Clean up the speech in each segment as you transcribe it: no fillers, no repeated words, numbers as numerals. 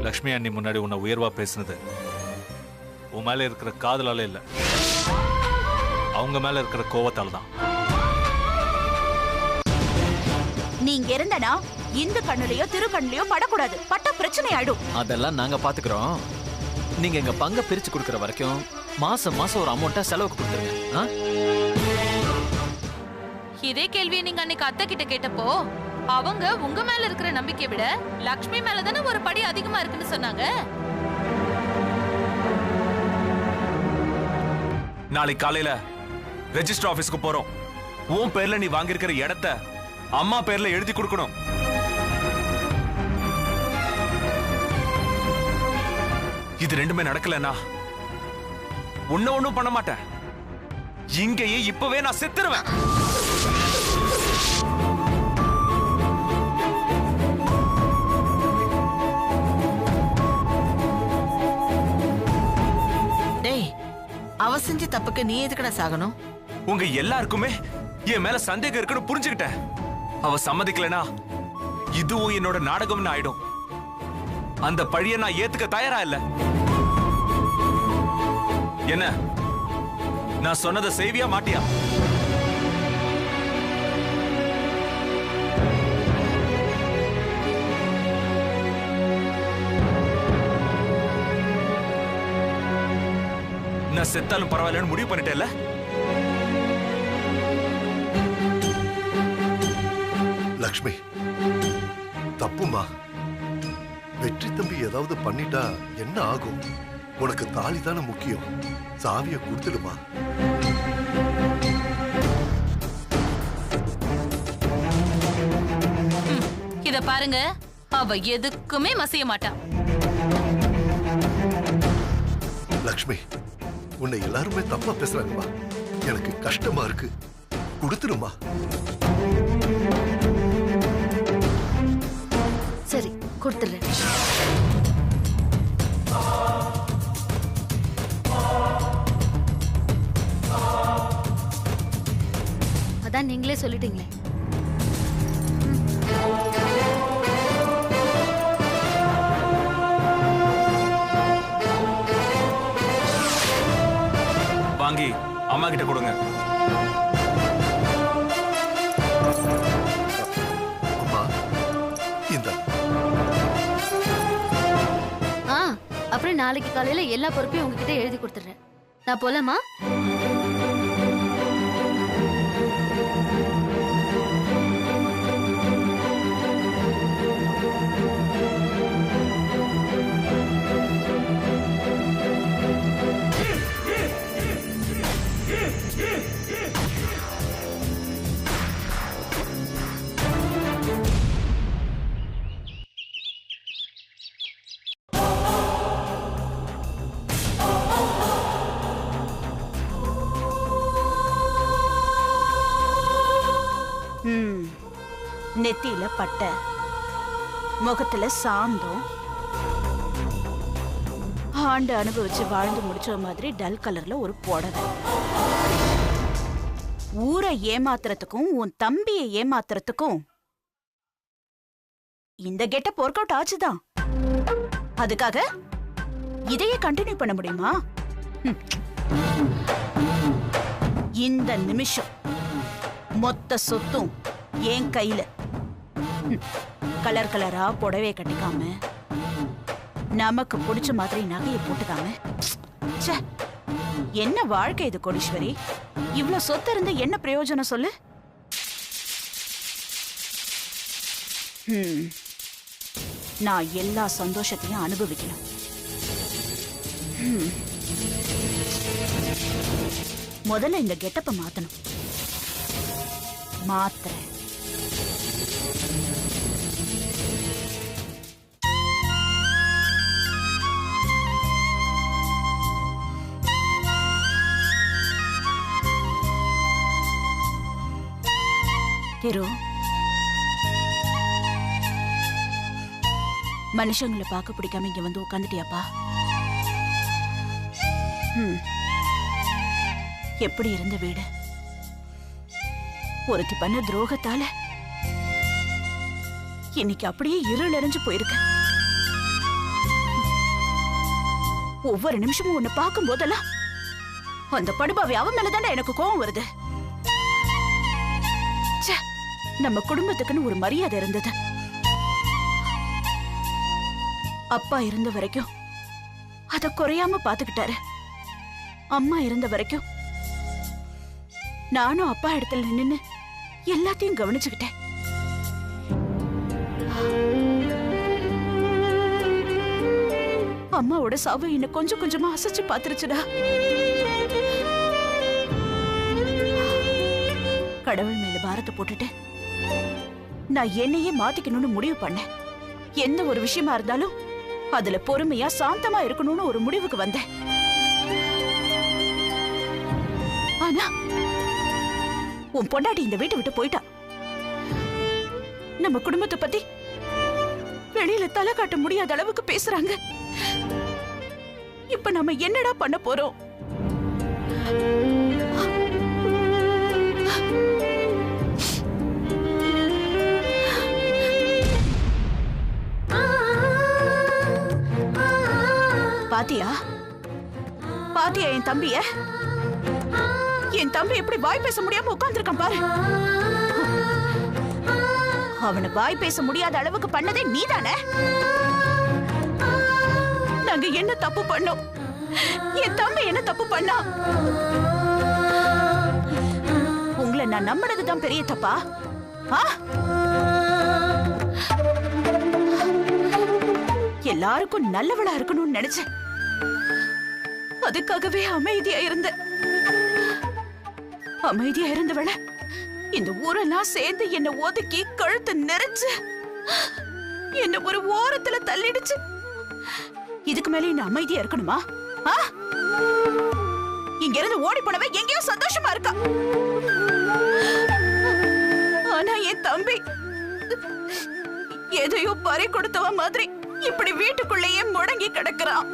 லக்ஷ்மி அண்ணி முன்னாடி உன்னை உயர்வா பேசுனது உன் மேல இருக்கிற காதலால இல்ல, அவங்க மேல இருக்கிற கோவத்தால தான். நீங்க இருந்தனா இந்த கண்ணுலயோ திரு கண்ணுலயோ படக்கூடாது, பட்ட பிரச்சனை ஆயிடும். அதெல்லாம் நாங்க பாத்துக்கிறோம். நீங்க எங்க பங்க பிரிச்சு கொடுக்கற வரைக்கும் மாசம் மாசம் ஒரு அமௌண்ட்டா செலவுக்கு கொடுத்துருங்க. இதே கேள்வியை நீங்க அன்னைக்கு அத்தை கிட்ட கேட்டப்போ அவங்க உங்க மேல இருக்கிற நம்பிக்கையை விட லக்ஷ்மி மேலதானே ஒரு படி அதிகமா இருக்குன்னு சொன்னாங்க. நாளைக்கு காலையில ரெஜிஸ்டர் ஆபீஸ்க்கு போறோம். உன் பேர்ல நீ வாங்கியிருக்கிற இடத்தை அம்மா பேர்ல எழுதி கொடுக்கணும். இது ரெண்டுமே நடக்கலன்னா ஒண்ணும் பண்ண மாட்டேன். இங்கேயே இப்பவே நான் செத்துருவேன். டேய், அவ செஞ்ச தப்புக்கு நீ எதுக்குடா சாகணும்? உங்க எல்லாருக்குமே என் மேல சந்தேகம் இருக்குன்னு புரிஞ்சுக்கிட்டேன். அவ சம்மதிக்கலனா இதுவும் என்னோட நாடகம்னு ஆயிடும். அந்த பழிய நான் ஏத்துக்க தயாரா இல்ல. என்ன, நான் சொன்னதை செய்வியா மாட்டியா? நான் செத்தாலும் பரவாயில்லன்னு முடிவு பண்ணிட்டேன்ல. லக்ஷ்மி, தப்புமா. வெற்றி தம்பி ஏதாவது பண்ணிட்டா என்ன ஆகும்? உனக்கு தாலி தானே முக்கியம். சாவிய கொடுத்துடுமா. இத பாருங்க, அவ எதுக்குமே மசிய மாட்டா. லக்ஷ்மி, உன்னை எல்லாருமே தப்பா பேசுறாங்கம்மா. எனக்கு கஷ்டமா இருக்கு. கொடுத்துடுமா. சரி, கொடுத்துறேன். அதான் நீங்களே சொல்லிட்டீங்களே. வாங்கி அம்மா கிட்ட கொடுங்க. அம்மா, இந்த அப்புறம் நாளைக்கு காலையில எல்லா பொறுப்பையும் உங்ககிட்ட எழுதி கொடுத்துறேன். நான் போலாமா? நெத்தியில பட்டை, முகத்துல சாந்தம், ஆண்டு அனுபவிச்சு வாழ்ந்து முடிச்ச மாதிரி டல் கலர்ல ஒரு புடவை. ஊரை ஏமாத்துறதுக்கும் உன் தம்பியை ஏமாத்துறதுக்கும் இந்த கெட்டப் ஒர்க் அவுட் ஆச்சுதான். அதுக்காக இதையே கண்டினியூ பண்ண முடியுமா? இந்த நிமிஷம் மொத்த சொத்தும் என் கையில. கலர் கலரா புடவைய கட்டிக்காம, நமக்கு பிடிச்ச மாதிரி நகையை போட்டுக்காம, என்ன வாழ்க்கை இது கோடீஸ்வரி? இவ்வளவு சொத்து இருந்து என்ன பிரயோஜனம் சொல்லு? நான் எல்லா சந்தோஷத்தையும் அனுபவிக்கணும். முதல்ல இந்த கெட்டப்ப மாத்தணும். மாத்திரை திரு, மனுஷங்களை பார்க்க பிடிக்காம இங்க வந்து உட்காந்துட்டியாப்பா? எப்படி இருந்த வீடு? ஒருத்தி பண்ண துரோகத்தால இன்னைக்கு அப்படியே இருள் அடைஞ்சு போயிருக்கு. ஒவ்வொரு நிமிஷமும் உன்னை பார்க்கும் போதெல்லாம் அந்த படுபாவி அவன் மேலதானே எனக்கு கோபம் வருது. ச்சே, நம்ம குடும்பத்துக்குன்னு ஒரு மரியாதை இருந்தது. அப்பா இருந்த வரைக்கும் அத குறையாம பாத்துக்கிட்டாரு. அம்மா இருந்த வரைக்கும் நானும் அப்பா இடத்துல நின்னு எல்லாத்தையும் கவனிச்சுக்கிட்டேன். அம்மாவோட சாவு என்ன கொஞ்சம் கொஞ்சமா அசைச்சு பாத்துருச்சுடா. கடவுள் மேல பாரத்தை போட்டுட்டு நான் என்னையே மாத்திக்கணும்னு முடிவு பண்ணேன். எந்த ஒரு விஷயமா இருந்தாலும் அதுல பொறுமையா சாந்தமா இருக்கணும்னு ஒரு முடிவுக்கு வந்தேன். ஆனா உன் பொண்டாட்டி இந்த வீட்டை விட்டு போயிட்டா. நம்ம குடும்பத்தை பத்தி வெளியில தலை காட்ட முடியாத அளவுக்கு பேசுறாங்க. இப்ப நம்ம என்னடா பண்ண போறோம்? பாத்தியா பாத்தியா என் தம்பிய? என் தம்பி எப்படி வாய் பேச முடியாம உட்கார்ந்திருக்கான் பாரு. அவனை வாய் பேச முடியாத அளவுக்கு பண்ணதே நீதானே? நாங்க என்ன தப்பு பண்ணோம்? என் தம்பி என்ன தப்பு பண்ணா? உங்களை நான் நம்பினதுதான் பெரிய தப்பா? எல்லாருக்கும் நல்லவளா இருக்கணும்னு நினைச்சேன். அதுக்காகவே அமைதியா இருந்தேன். அமைதியா இருந்தவள இந்த ஊரெல்லாம் சேர்ந்து என்ன ஒதுக்கி கழுத்து நெரிச்சு என்ன ஒரு ஓரத்துல தள்ளிடுச்சு. இதுக்கு மேல என்ன அமைதியா இருக்கணுமா? இங்க இருந்து ஓடி போனவே எங்கேயோ சந்தோஷமா இருக்கா. ஆனா என் தம்பி எதையோ பறி கொடுத்தவ மாதிரி இப்படி வீட்டுக்குள்ளேயே முடங்கி கிடக்குறான்.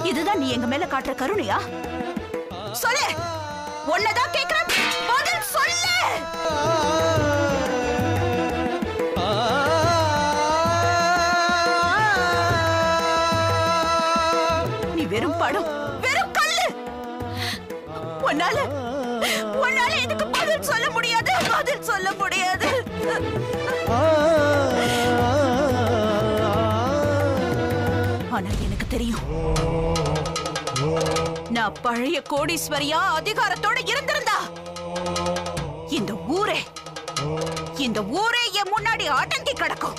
இதுதான் நீ எங்க மேல காட்டுற கருணையா? சொல்லு, உன்னதான் கேக்குறேன், பதில் சொல்லு. நீ வெறும் படம், வெறும் கல்லு. உன்னால இதுக்கு பதில் சொல்ல முடியாது, பதில் சொல்ல முடியாது. ஆனா எனக்கு தெரியும், நான் பழைய கோடீஸ்வரியா அதிகாரத்தோட இருந்திருந்தா இந்த ஊரே என் முன்னாடி அடங்கி கிடக்கும்.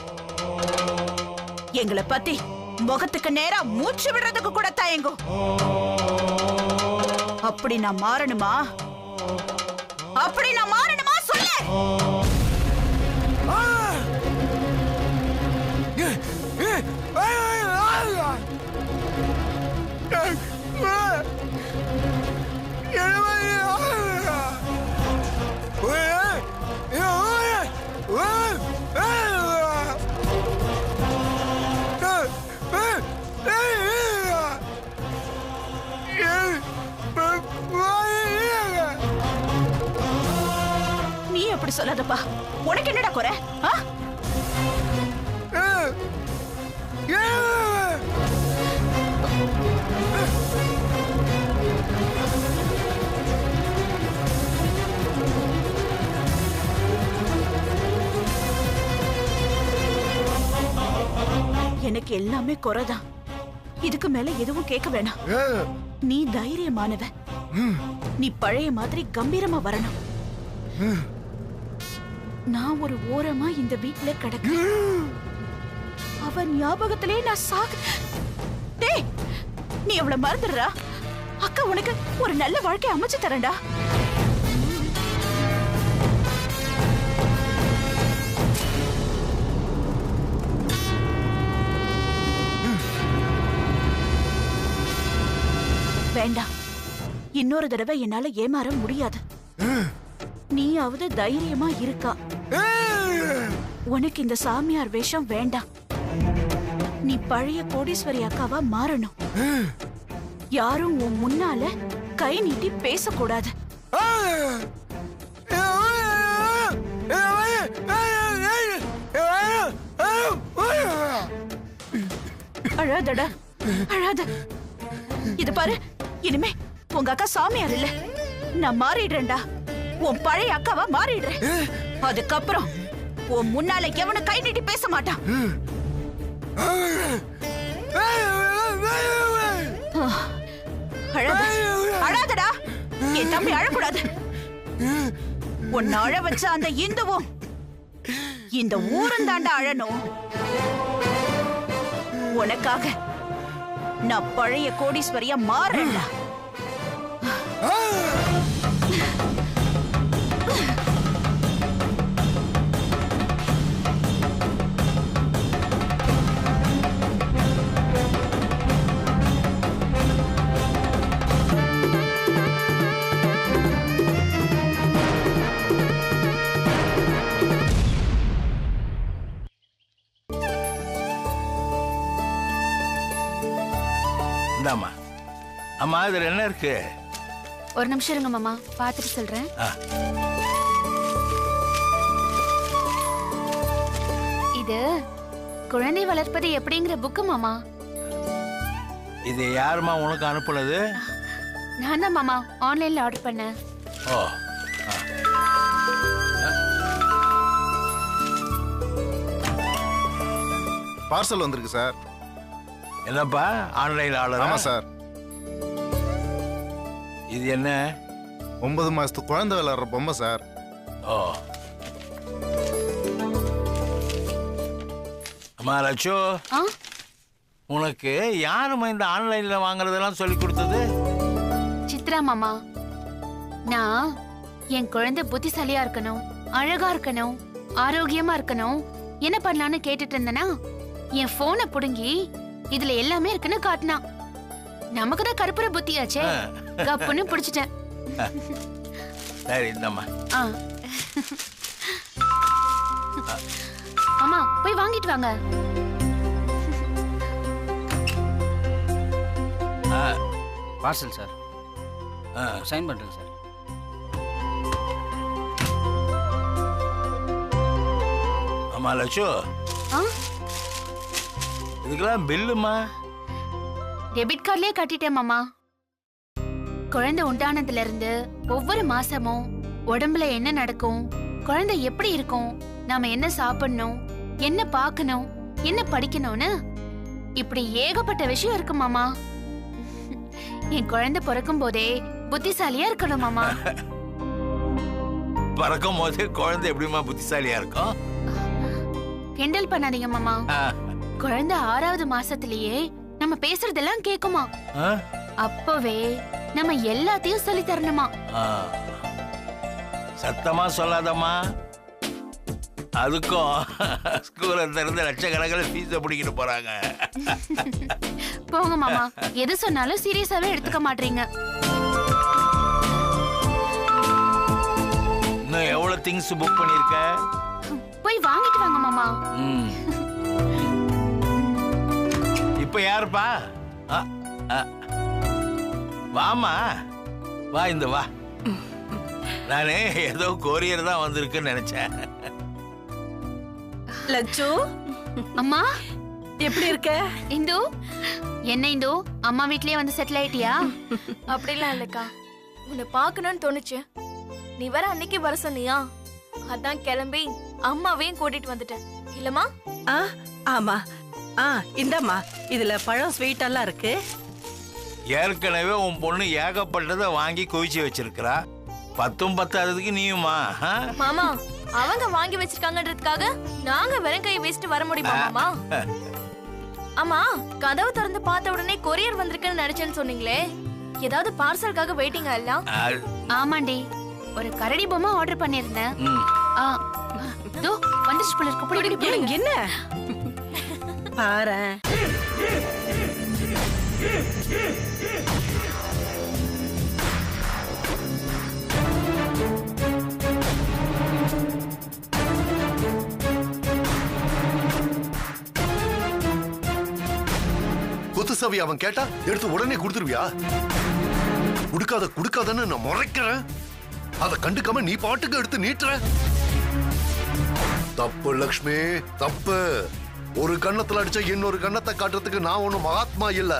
எங்களை பத்தி முகத்துக்கு நேரா மூச்சு விடுறதுக்கு கூட தயங்கும். அப்படி நான் மாறணுமா? சொல்லு. நீ அப்படி சொல்லாதப்பா. உனக்கு என்னடா குறை? எனக்கு எல்லாமே குறைதான். இதுக்கு மேல எதுவும் கேட்க வேணாம். நீ தைரியமானவ. நீ பழைய மாதிரி கம்பீரமா வரணும். நான் ஒரு ஓரமா இந்த வீட்டுல கிடக்க, அவ ஞாபகத்திலே நான் டேய், நீ அவளை மறந்துடுறா. அக்கா உனக்கு ஒரு நல்ல வாழ்க்கை அமைச்சு தரேன்டா. வேண்டாம், இன்னொரு தடவை என்னால ஏமாற முடியாது. நீயாவது தைரியமா இருக்கா? உனக்கு இந்த சாமியார் வேஷம் வேண்டாம். நீ பழைய கோடீஸ்வரி அக்காவா மாறணும். யாரும் உன் முன்னால கை நீட்டி பேசக்கூடாது. அழாதடா, அழாத. இது பாரு, இனிமே உங்க அக்கா சாமியார் இல்ல, நான் மாறிடுறேன்டா. உன் பழைய அக்காவா மாறிடுறேன். அதுக்கப்புறம் உன் முன்னால எவனும் கை நீட்டி பேச மாட்டான். அழாத, அழாதடா. என் தம்பி அழக்கூடாது. உன்னை அழ வச்ச அந்த இந்துவும் இந்த ஊரும் தாண்டா அழணும். உனக்காக நான் பழைய கோடீஸ்வரியா மாறேன்டா. இந்தாம்மா. அம்மா இதுல என்ன இருக்கு? ஒரு நிமிஷம் இருங்க மாமா, பார்த்துட்டு சொல்றேன். இது குழந்தை வளர்ப்பது எப்படிங்கிற புக்கு மாமா. இது யாருமா உனக்கு அனுப்புனது? நான் தான் மாமா ஆன்லைன்ல ஆர்டர் பண்ணேன். ஓ, பார்சல் வந்திருக்கு சார். என்னப்பா ஆன்லைன் ஆர்டர்? ஆமா சார். இது என்ன? 9 மாசத்து குழந்தை விளையாடுற பொம்மை சார். ஓ, அம்மா லட்சு, உனக்கு யாருமா இந்த ஆன்லைன்ல வாங்குறதெல்லாம் சொல்லி கொடுத்தது? சித்ரா மாமா. நான் என் குழந்தை புத்திசாலியா இருக்கணும், அழகா இருக்கணும், ஆரோக்கியமா இருக்கணும், என்ன பண்ணலான்னு கேட்டுட்டு இருந்தேனா என் போனை புடுங்கி இதுல எல்லாமே இருக்குன்னு காட்டினா. நமக்கு தான் கருப்புற புத்தியாச்சே, கப்புன்னு பிடிச்சிட்டேன். சரி இந்தம்மா. அம்மா போய் வாங்கிட்டு வாங்க. Parcel sir. சைன் பண்றேன் சார். அம்மா லட்சு, இதுக்கெல்லாம் பில்லுமா? டெபிட் கார்ட்லயே கட்டிட்டேன் மாமா. குழந்தை உண்டானதுல இருந்து ஒவ்வொரு மாசமும் உடம்புல என்ன நடக்கும், குழந்தை எப்படி இருக்கும், நாம என்ன சாப்பிடணும், என்ன பார்க்கணும், என்ன படிக்கணும்னு இப்படி ஏகப்பட்ட விஷயம் இருக்கு மாமா. என் குழந்தை பிறக்கும் போதே புத்திசாலியா இருக்கணும் மாமா. பிறக்கும் போதே குழந்தை எப்படிமா புத்திசாலியா இருக்கும்? கிண்டல் பண்ணாதீங்க மாமா. குழந்தை 6வது மாசத்திலேயே நம்ம பேசுறதெல்லாம் கேக்குமா. அப்பவே நம்ம எல்லாத்தையும் சொல்லி தரணுமா. சத்தமா சொல்லாதம்மா. அதுக்கும் ஸ்கூல்ல இருந்து லட்சக்கணக்கில் ஃபீஸ் பிடிக்கிட்டு போறாங்க. போங்க மாமா, எது சொன்னாலும் சீரியஸாவே எடுத்துக்க மாட்டீங்க. இன்னும் எவ்வளவு திங்ஸ் புக் பண்ணிருக்க? போய் வாங்கிட்டு வாங்க மாமா. இப்ப யாருப்பா? வாமா, வா இந்த வா. நானே ஏதோ கொரியர் தான் வந்திருக்குன்னு நினைச்சேன். லட்சு, அம்மா எப்படி இருக்க? இந்து, என்ன இந்து அம்மா வீட்லயே வந்து செட்டில் ஆயிட்டியா? அப்படிலாம் இல்லக்கா, உன்னை பார்க்கணும்னு தோணுச்சு. நீ வர அன்னைக்கு வர சொன்னியா, அதான் கிளம்பி அம்மாவையும் கூட்டிட்டு வந்துட்டேன். இல்லம்மா? ஆமா. இந்தம்மா, இதுல பழம் ஸ்வீட் எல்லாம் இருக்கு. ஏற்கனவே உன் பொண்ணு ஏகப்பட்டதை வாங்கி குவிச்சு வச்சிருக்கிறா. 10ம் 10ஆவதுக்கு நீயுமா? மாமா, அவங்க வாங்கி வச்சிருக்காங்கன்றதுக்காக நாங்க வெறும் கையை வச்சுட்டு வர முடியுமா மாமா? ஆமா, கதவு திறந்து பார்த்த உடனே கொரியர் வந்திருக்குன்னு நினைச்சேன்னு சொன்னீங்களே, ஏதாவது பார்சலுக்காக வெயிட்டிங்கா எல்லாம்? ஆமாண்டி, ஒரு கரடி பொம்மை ஆர்டர் பண்ணிருந்தேன். தோ வந்துச்சு போல இருக்கு. என்ன பாரு. குத்துசாவி அவன் கேட்டா எடுத்து உடனே கொடுத்துருவியா? குடுக்காதன்னு நான் முறைக்கிறேன். அதை கண்டுக்காம நீ பாட்டுக்கு எடுத்து நீட்டுற. தப்பு லக்ஷ்மி, தப்பு. ஒரு கண்ணத்துல அடிச்சா இன்னொரு கண்ணத்தை காட்டுறதுக்கு நான் ஒண்ணும் மகாத்மா இல்ல.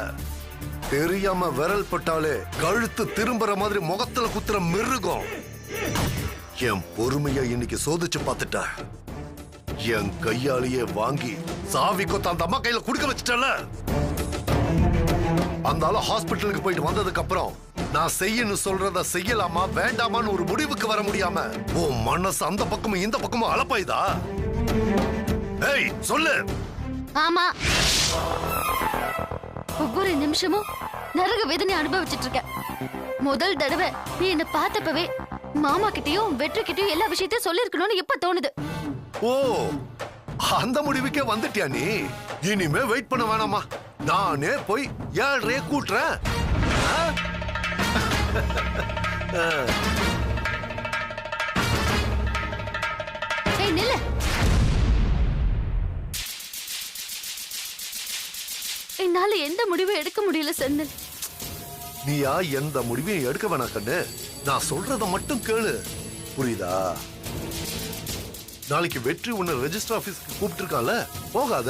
தெரியாம விரல் பட்டாலே கழுத்து திரும்புற மாதிரி முகத்துல குத்துற மிருகம். என் பொறுமைய இன்னைக்கு சோதிச்சு பார்த்துட்ட. என் கையாலேயே வாங்கி சாவி கொத்த அந்த அம்மா கையில குடுக்க வச்சுட்டல. அந்த ஆளு ஹாஸ்பிட்டலுக்கு போயிட்டு வந்ததுக்கு அப்புறம் நான் செய்யணும் சொல்றத செய்யலாமா வேண்டாமான்னு ஒரு முடிவுக்கு வர முடியாம உன் மனசு அந்த பக்கமும் இந்த பக்கமும் அலப்பாயுதா? ஏய் சொல்லு. ஆமா, ஒவ்வொரு நிமிஷமும் நரக வேதனை அனுபவிச்சுட்டு இருக்கேன். முதல் தடவை நீ என்ன பார்த்தப்பவே மாமா கிட்டயும் வெற்றி கிட்டயும் எல்லா விஷயத்தையும் சொல்லிருக்கணும்னு எப்ப தோணுது. ஓ, அந்த முடிவுக்கே வந்துட்டியா நீ? இனிமே வெயிட் பண்ண வேணாமா, நானே போய் 7:30 கூட்டுறேன். ஏய் நில்ல. என்னால எந்த முடிவும் எடுக்க முடியல செந்தில். நீயா எந்த முடிவையும் எடுக்க வேணாம் கண்ணு. நான் சொல்றத மட்டும் கேளு, புரியுதா? நாளைக்கு வெற்றி உன்னை ரெஜிஸ்டர் ஆபீஸ்க்கு கூப்பிட்டு இருக்கால, போகாத.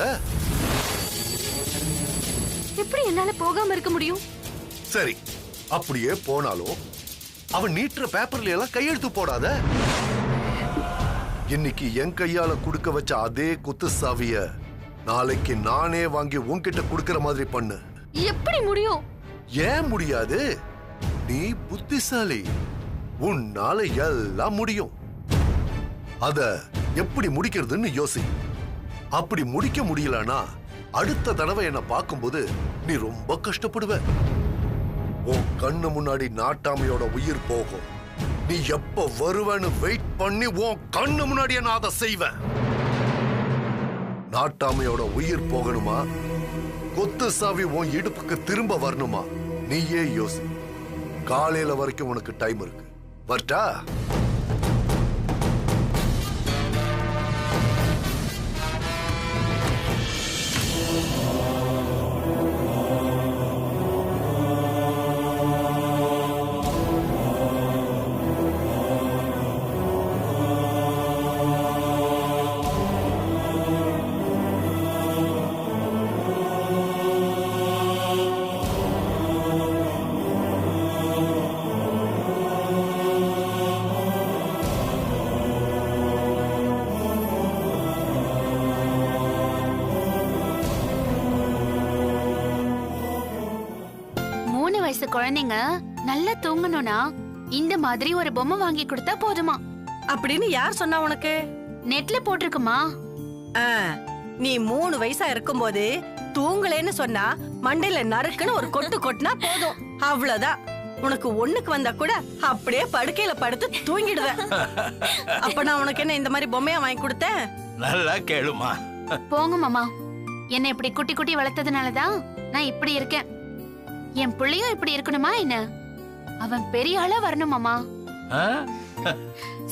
எப்படி என்னால போகாம இருக்க முடியும்? சரி, அப்படியே போனாலும் அவன் நீட்டுற பேப்பர்ல எல்லாம் கையெழுத்து போடாத. இன்னைக்கு என் கையால குடுக்க வச்ச அதே குத்து சாவிய நாளைக்கு நானே வாங்கி உன்கிட்ட குடுக்கிற மாதிரி பண்ணு. எப்படி முடியும்? ஏன் முடியாது? நீ புத்திசாலி, உன்னால எல்லாம் முடியும். அத எப்படி முடிக்கிறதுன்னு யோசி. அப்படி முடிக்க முடியலனா அடுத்த தடவை என்ன பார்க்கும்போது நீ ரொம்ப கஷ்டப்படுவ. உன் கண்ணு முன்னாடி நாட்டாமையோட உயிர் போகும். நீ எப்ப வருவன்னு வெயிட் பண்ணி உன் கண்ணு முன்னாடியே நான் அதை செய்வேன். நாட்டாமையோட உயிர் போகணுமா, கொத்து சாவி உன் இடுப்புக்கு திரும்ப வரணுமா? நீயே யோசி. காலையில வரைக்கும் உனக்கு டைம் இருக்கு. வரட்டா? குழந்தைங்க நல்லா தூங்கணும்னா இந்த மாதிரி ஒரு பொம்மை வாங்கி கொடுத்தா போதுமா அப்படின்னு யார் சொன்னா உனக்கு? நெட்ல போட்டிருக்குமா. நீ 3 வயசா இருக்கும்போது தூங்கலேன்னு சொன்னா மண்டையில நறுக்குன்னு ஒரு கொட்டு கொட்டினா போதும், அவ்வளவுதான். உனக்கு ஒண்ணுக்கு வந்தா கூட அப்படியே படுக்கையில படுத்து தூங்கிடுவேன். அப்ப நான் உனக்கு என்ன இந்த மாதிரி பொம்மையா வாங்கி கொடுத்தேன்? நல்லா கேளுமா. போங்க மாமா, என்ன இப்படி குட்டி குட்டி வளர்த்ததுனாலதான் நான் இப்படி இருக்கேன். என் பிள்ளையும் இப்படி இருக்கணுமா என்ன? அவன் பெரிய ஆளா வரணும் மாமா.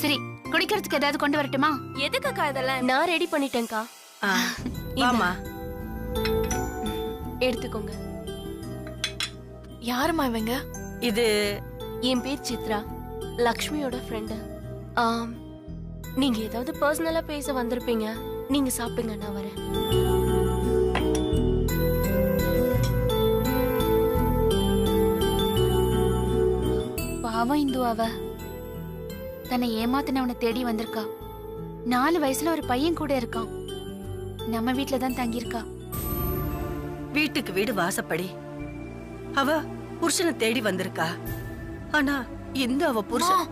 சரி, குடிக்கிறதுக்கு ஏதாவது கொண்டு வரட்டுமா? எதுக்குக்கா இதெல்லாம்? நான் ரெடி பண்ணிட்டேன்க்கா. ஆமா, எடுத்துக்கோங்க. யாருமா இவங்க? இது என் பேர் சித்ரா, லக்ஷ்மியோட ஃப்ரெண்டு. நீங்க ஏதாவது பர்சனலா பேச வந்திருப்பீங்க. நீங்க சாப்பிடுங்க, நான் வரேன். பாவம் இந்து, அவ தன்னை ஏமாத்தினவனை தேடி வந்திருக்கா. 4 வயசுல ஒரு பையன் கூட இருக்கான். நம்ம வீட்டுல தான் தங்கியிருக்கா. வீட்டுக்கு வீடு வாசப்படி அவ புருஷனை தேடி வந்திருக்கா. ஆனா இந்த அவ புருஷன்.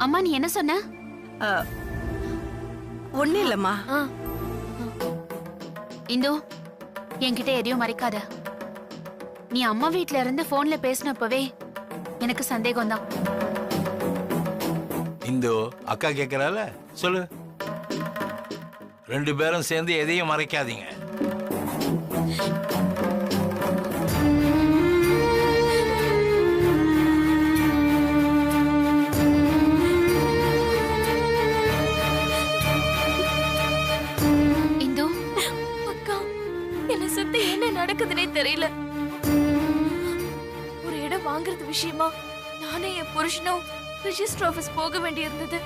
அம்மா, நீ என்ன சொன்ன? ஒண்ணு இல்லம்மா. இந்து, என்கிட்ட எதையும் மறைக்காத. நீ அம்மா வீட்ல இருந்து போன்ல பேசினப்பவே எனக்கு சந்தேகம் தான். இந்து அக்கா கேக்குறால, சொல்லு. 2 பேரும் சேர்ந்து எதையும் மறைக்காதீங்க. இந்து அக்கா, என்ன சுத்தி என்ன நடக்குதுன்னே தெரியல. ஒரு இடம் வாங்குறது விஷயமா நானே என் புருஷனும் ரெஜிஸ்டர் ஆபீஸ் போக வேண்டியிருந்தது.